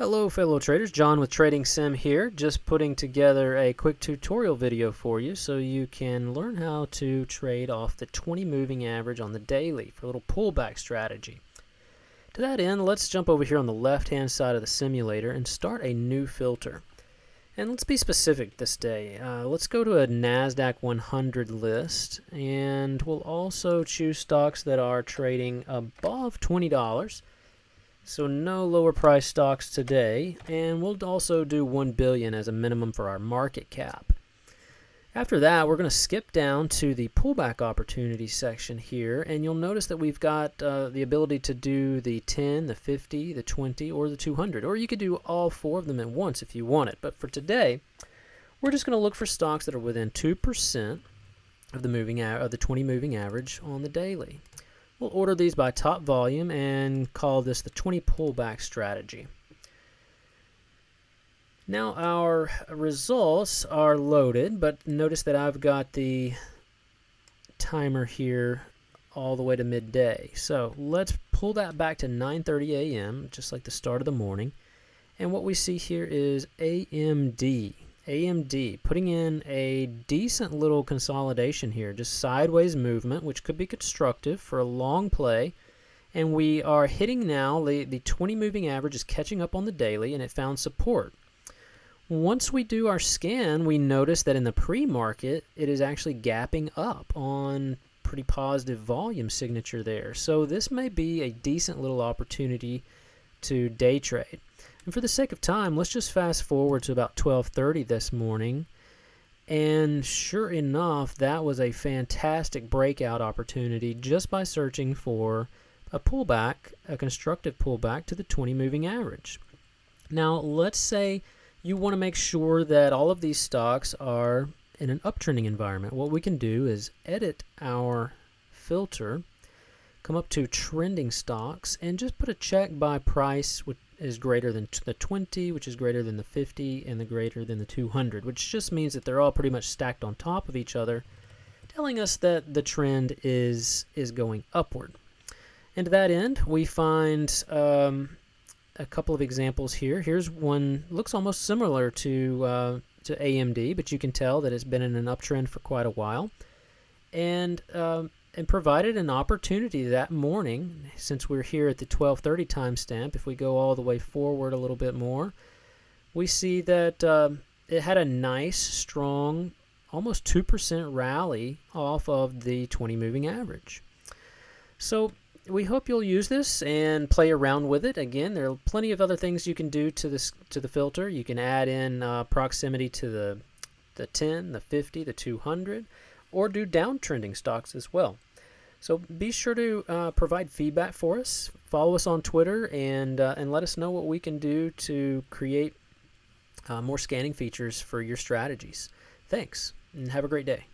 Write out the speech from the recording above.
Hello fellow traders, John with TradingSim here, just putting together a quick tutorial video for you so you can learn how to trade off the 20 moving average on the daily for a little pullback strategy. To that end, let's jump over here on the left hand side of the simulator and start a new filter. And let's be specific this day. Let's go to a NASDAQ 100 list, and we'll also choose stocks that are trading above $20. So no lower price stocks today, and we'll also do 1 billion as a minimum for our market cap. After that, we're going to skip down to the pullback opportunity section here, and you'll notice that we've got the ability to do the 10, the 50, the 20, or the 200, or you could do all four of them at once if you want it. But for today, we're just going to look for stocks that are within 2% of the 20 moving average on the daily. We'll order these by top volume and call this the 20 pullback strategy. Now our results are loaded, but notice that I've got the timer here all the way to midday. So let's pull that back to 9:30 a.m., just like the start of the morning. And what we see here is AMD. AMD putting in a decent little consolidation here, just sideways movement, which could be constructive for a long play. And we are hitting now, the 20 moving average is catching up on the daily, and it found support. Once we do our scan, we notice that in the pre-market, it is actually gapping up on pretty positive volume signature there. So this may be a decent little opportunity to day trade. And for the sake of time, let's just fast forward to about 12:30 this morning. And sure enough, that was a fantastic breakout opportunity just by searching for a pullback, a constructive pullback to the 20 moving average. Now, let's say you want to make sure that all of these stocks are in an uptrending environment. What we can do is edit our filter, come up to trending stocks, and just put a check by price, which is greater than the 20, which is greater than the 50, and the greater than the 200, which just means that they're all pretty much stacked on top of each other, telling us that the trend is going upward. And to that end, we find a couple of examples here. Here's one, looks almost similar to AMD, but you can tell that it's been in an uptrend for quite a while, and provided an opportunity that morning. Since we're here at the 12:30 timestamp, if we go all the way forward a little bit more, we see that it had a nice, strong, almost 2% rally off of the 20 moving average. So we hope you'll use this and play around with it. Again, there are plenty of other things you can do to the filter. You can add in proximity to the 10, the 50, the 200, or do downtrending stocks as well. So be sure to provide feedback for us. Follow us on Twitter and let us know what we can do to create more scanning features for your strategies. Thanks, and have a great day.